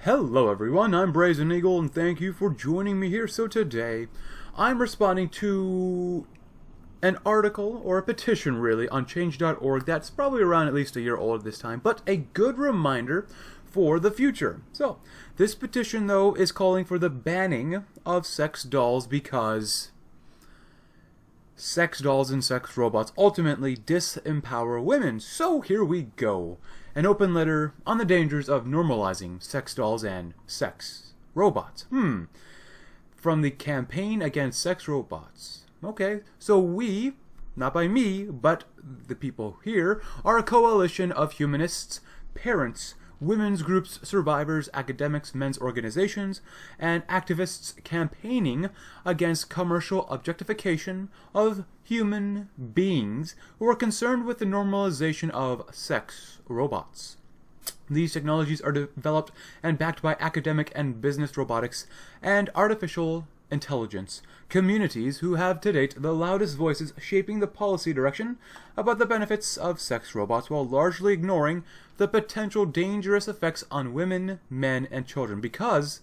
Hello everyone, I'm Brazen Eagle and thank you for joining me here. So today, I'm responding to an article, or a petition really, on change.org that's probably around at least a year old this time, but a good reminder for the future. So, this petition though is calling for the banning of sex dolls because sex dolls and sex robots ultimately disempower women. So here we go. An open letter on the dangers of normalizing sex dolls and sex robots. From the Campaign Against Sex Robots. Okay, so we, not by me, but the people here, are a coalition of humanists, parents, women's groups, survivors, academics, men's organizations, and activists campaigning against commercial objectification of human beings who are concerned with the normalization of sex robots. These technologies are developed and backed by academic and business robotics and artificial intelligence communities who have to date the loudest voices shaping the policy direction about the benefits of sex robots while largely ignoring the potential dangerous effects on women, men, and children because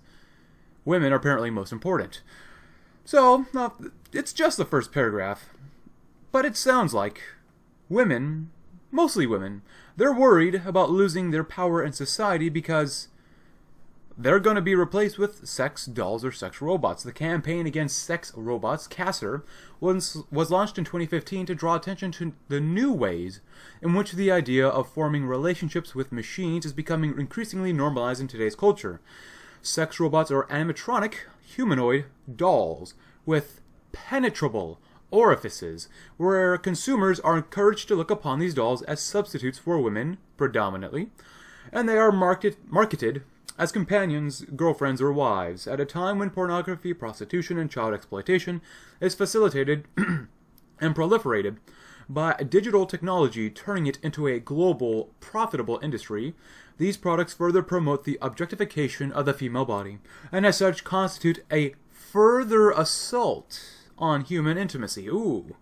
women are apparently most important. So, it's just the first paragraph, but it sounds like women, mostly women, they're worried about losing their power in society because they're going to be replaced with sex dolls or sex robots. The Campaign Against Sex Robots, CASR, was launched in 2015 to draw attention to the new ways in which the idea of forming relationships with machines is becoming increasingly normalized in today's culture. Sex robots are animatronic, humanoid dolls with penetrable orifices, where consumers are encouraged to look upon these dolls as substitutes for women, predominantly, and they are marketed as companions, girlfriends, or wives, at a time when pornography, prostitution, and child exploitation is facilitated and proliferated by digital technology, turning it into a global, profitable industry. These products further promote the objectification of the female body, and as such constitute a further assault on human intimacy. You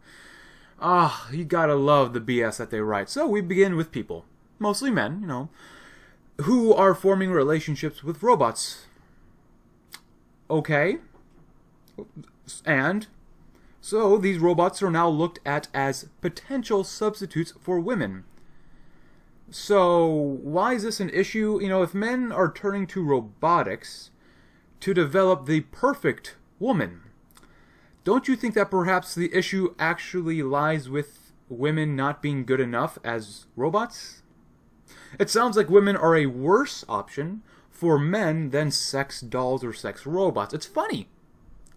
gotta love the BS that they write. So we begin with people, mostly men, who are forming relationships with robots. Okay. And so these robots are now looked at as potential substitutes for women. So why is this an issue? If men are turning to robotics to develop the perfect woman, don't you think that perhaps the issue actually lies with women not being good enough as robots? It sounds like women are a worse option for men than sex dolls or sex robots. It's funny.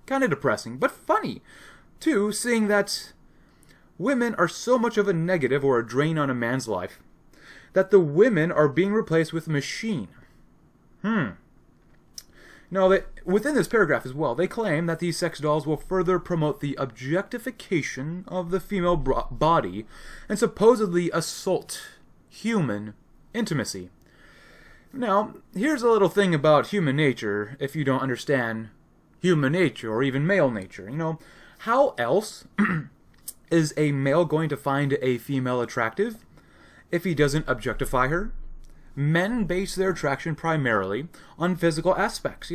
Kind of depressing, but funny, too, seeing that women are so much of a negative or a drain on a man's life that the women are being replaced with machine. Now, within this paragraph as well, they claim that these sex dolls will further promote the objectification of the female body and supposedly assault human intimacy. Now, here's a little thing about human nature, if you don't understand human nature or even male nature. How else is a male going to find a female attractive if he doesn't objectify her? Men base their attraction primarily on physical aspects.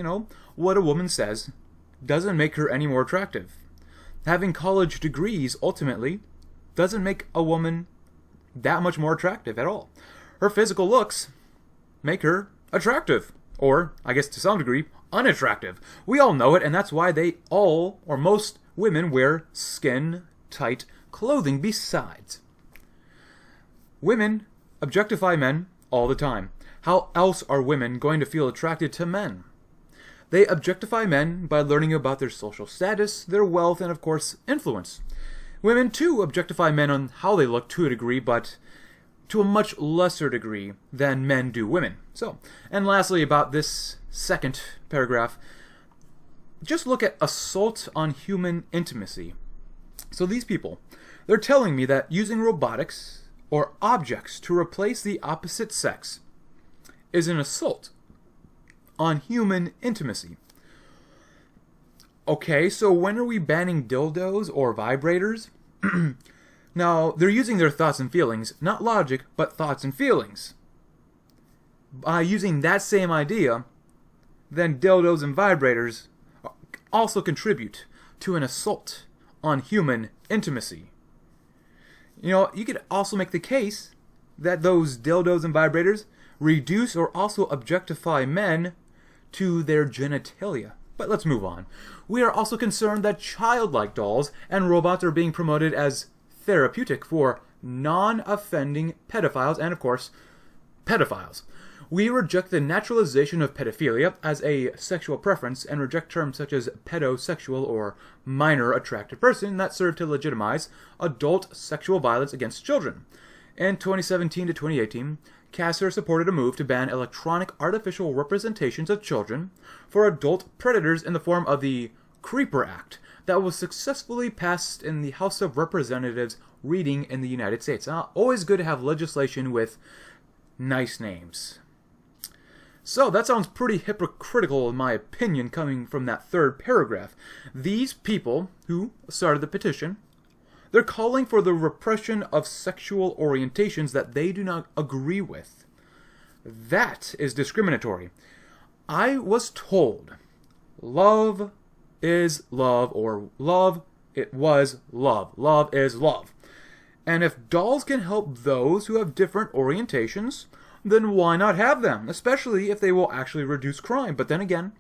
What a woman says doesn't make her any more attractive. Having college degrees ultimately doesn't make a woman that much more attractive at all. Her physical looks make her attractive, or, I guess to some degree, unattractive. We all know it, and that's why most women wear skin-tight clothing besides. Women objectify men all the time. How else are women going to feel attracted to men? They objectify men by learning about their social status, their wealth, and of course, influence. Women, too, objectify men on how they look to a degree, but to a much lesser degree than men do women. So, and lastly about this second paragraph, just look at assault on human intimacy. So these people, they're telling me that using robotics or objects to replace the opposite sex is an assault on human intimacy. Okay, so when are we banning dildos or vibrators? Now, they're using their thoughts and feelings, not logic, but thoughts and feelings. By using that same idea, then dildos and vibrators also contribute to an assault on human intimacy. You could also make the case that those dildos and vibrators reduce or also objectify men to their genitalia. But let's move on. We are also concerned that childlike dolls and robots are being promoted as therapeutic for non-offending pedophiles and, of course, pedophiles. We reject the naturalization of pedophilia as a sexual preference and reject terms such as pedosexual or minor attracted person that serve to legitimize adult sexual violence against children. In 2017 to 2018, Kasser supported a move to ban electronic artificial representations of children for adult predators in the form of the Creeper Act that was successfully passed in the House of Representatives reading in the United States. Always good to have legislation with nice names. So that sounds pretty hypocritical in my opinion coming from that third paragraph. These people who started the petition, they're calling for the repression of sexual orientations that they do not agree with. That is discriminatory. I was told love is love, or love, it was love. Love is love. And if dolls can help those who have different orientations, then why not have them? Especially if they will actually reduce crime. But then again,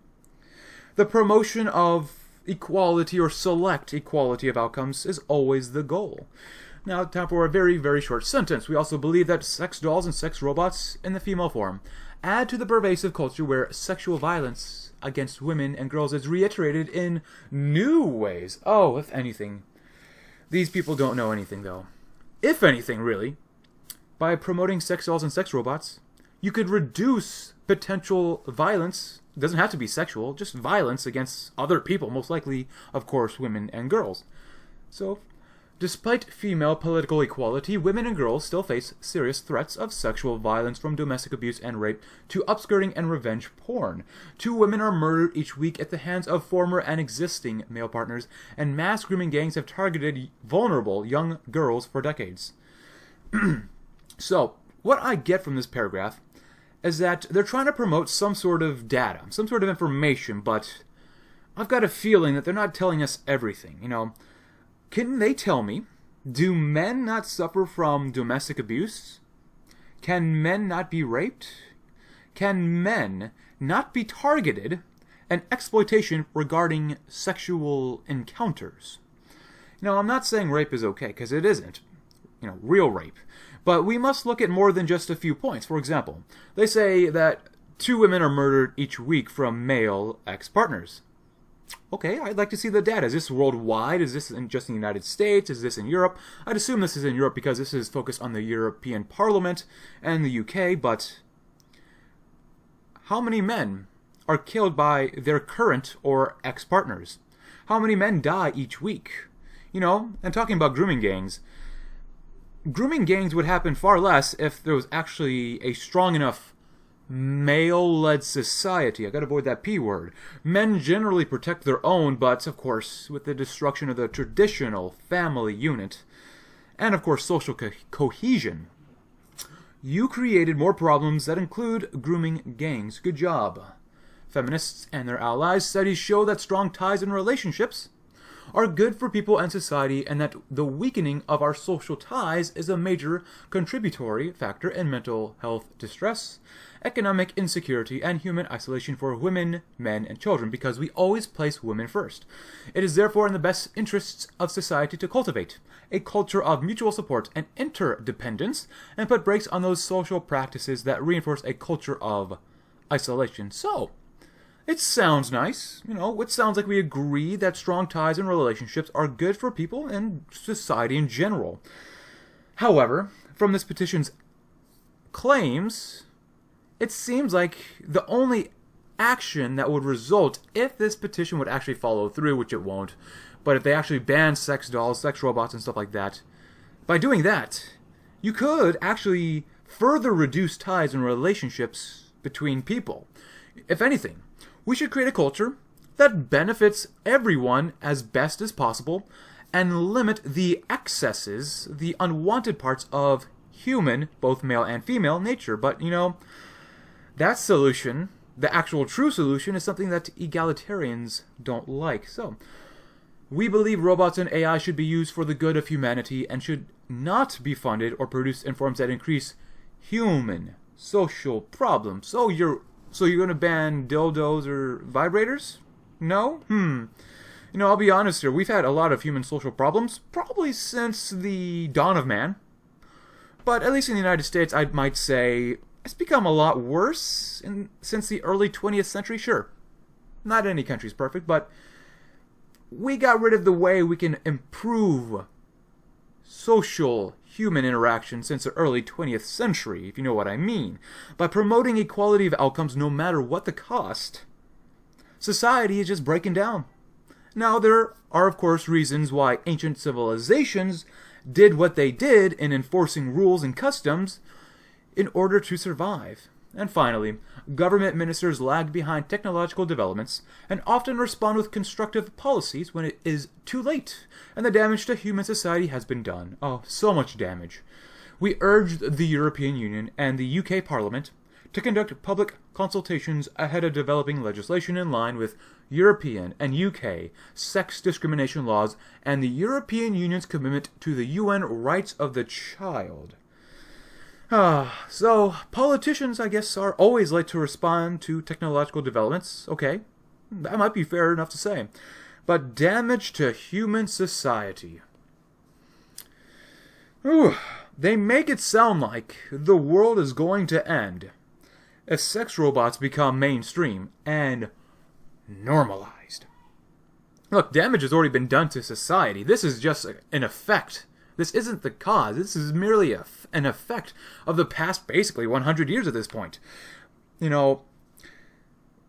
the promotion of equality or select equality of outcomes is always the goal. Now, time for a very, very short sentence. We also believe that sex dolls and sex robots in the female form add to the pervasive culture where sexual violence against women and girls is reiterated in new ways. Oh, if anything. These people don't know anything, though. If anything, really. By promoting sex dolls and sex robots, you could reduce potential violence. It doesn't have to be sexual, just violence against other people, most likely, of course, women and girls. So, despite female political equality, women and girls still face serious threats of sexual violence from domestic abuse and rape to upskirting and revenge porn. 2 women are murdered each week at the hands of former and existing male partners, and mass grooming gangs have targeted vulnerable young girls for decades. So, what I get from this paragraph is that they're trying to promote some sort of data, some sort of information, but I've got a feeling that they're not telling us everything. Can they tell me, do men not suffer from domestic abuse? Can men not be raped? Can men not be targeted and exploitation regarding sexual encounters? I'm not saying rape is okay, because it isn't. Real rape. But we must look at more than just a few points. For example, they say that 2 women are murdered each week from male ex-partners. Okay, I'd like to see the data. Is this worldwide? Is this just in the United States? Is this in Europe? I'd assume this is in Europe because this is focused on the European Parliament and the UK, but how many men are killed by their current or ex-partners? How many men die each week? And talking about grooming gangs would happen far less if there was actually a strong enough male-led society. I gotta avoid that P word. Men generally protect their own, but, of course, with the destruction of the traditional family unit, and, of course, social cohesion, you created more problems that include grooming gangs. Good job. Feminists and their allies. Studies show that strong ties in relationships are good for people and society, and that the weakening of our social ties is a major contributory factor in mental health distress, economic insecurity, and human isolation for women, men, and children, because we always place women first. It is therefore in the best interests of society to cultivate a culture of mutual support and interdependence, and put brakes on those social practices that reinforce a culture of isolation. So, it sounds nice. It sounds like we agree that strong ties and relationships are good for people and society in general. However, from this petition's claims, it seems like the only action that would result if this petition would actually follow through, which it won't, but if they actually ban sex dolls, sex robots, and stuff like that, by doing that, you could actually further reduce ties and relationships between people. If anything, we should create a culture that benefits everyone as best as possible and limit the excesses, the unwanted parts of human, both male and female, nature. But, that solution the actual true solution is something that egalitarians don't like. So, we believe robots and AI should be used for the good of humanity and should not be funded or produced in forms that increase human social problems. So you're going to ban dildos or vibrators? No? I'll be honest here. We've had a lot of human social problems, probably since the dawn of man. But at least in the United States, I might say it's become a lot worse since the early 20th century. Sure, not any country's perfect, but we got rid of the way we can improve social human interaction since the early 20th century, if you know what I mean. By promoting equality of outcomes no matter what the cost, society is just breaking down. Now, there are, of course, reasons why ancient civilizations did what they did in enforcing rules and customs in order to survive. And finally, government ministers lag behind technological developments and often respond with constructive policies when it is too late and the damage to human society has been done. Oh, so much damage. We urged the European Union and the UK Parliament to conduct public consultations ahead of developing legislation in line with European and UK sex discrimination laws and the European Union's commitment to the UN rights of the child. So, politicians, I guess, are always late to respond to technological developments. Okay, that might be fair enough to say. But damage to human society. They make it sound like the world is going to end if sex robots become mainstream and normalized. Look, damage has already been done to society. This is just an effect. This isn't the cause. This is merely an effect of the past, basically, 100 years at this point.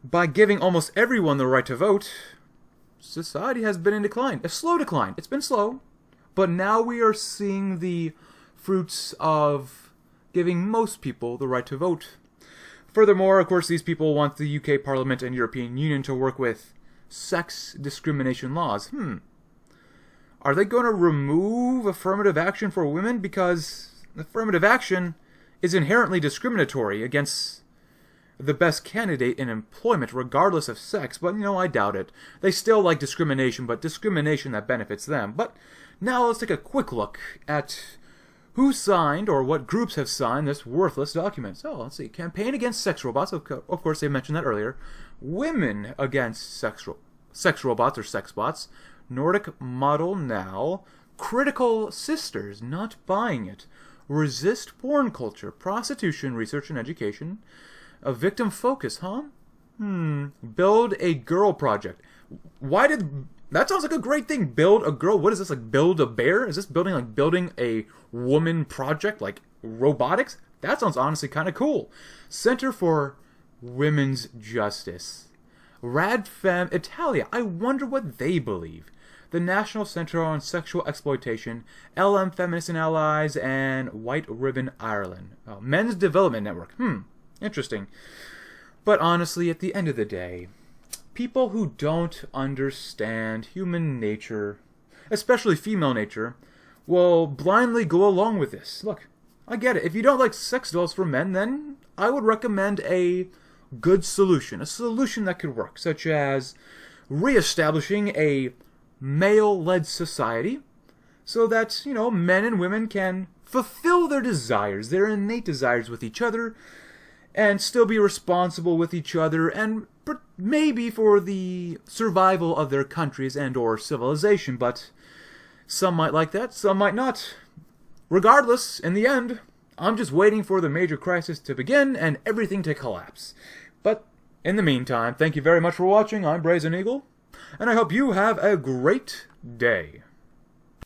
By giving almost everyone the right to vote, society has been in decline. A slow decline. It's been slow. But now we are seeing the fruits of giving most people the right to vote. Furthermore, of course, these people want the UK Parliament and European Union to work with sex discrimination laws. Are they going to remove affirmative action for women? Because affirmative action is inherently discriminatory against the best candidate in employment, regardless of sex. But, I doubt it. They still like discrimination, but discrimination that benefits them. But now let's take a quick look at who signed or what groups have signed this worthless document. So, let's see. Campaign Against Sex Robots. Of course, they mentioned that earlier. Women Against Sex Robots or Sex Bots. Nordic Model Now, Critical Sisters, Not Buying It, Resist Porn Culture, Prostitution Research and Education, a Victim Focus, Build a Girl Project. That sounds like a great thing, build a girl. What is this, like build a bear? Is this building a woman project, like robotics? That sounds honestly kind of cool. Center for Women's Justice. Radfem Italia, I wonder what they believe. The National Centre on Sexual Exploitation, LM Feminists and Allies, and White Ribbon Ireland. Men's Development Network. Interesting. But honestly, at the end of the day, people who don't understand human nature, especially female nature, will blindly go along with this. Look, I get it. If you don't like sex dolls for men, then I would recommend a good solution. A solution that could work, such as reestablishing a male-led society so that, men and women can fulfill their desires, their innate desires with each other, and still be responsible with each other, and maybe for the survival of their countries and or civilization. But some might like that, some might not. Regardless, in the end, I'm just waiting for the major crisis to begin and everything to collapse. But in the meantime, thank you very much for watching. I'm Brazen Eagle, and I hope you have a great day.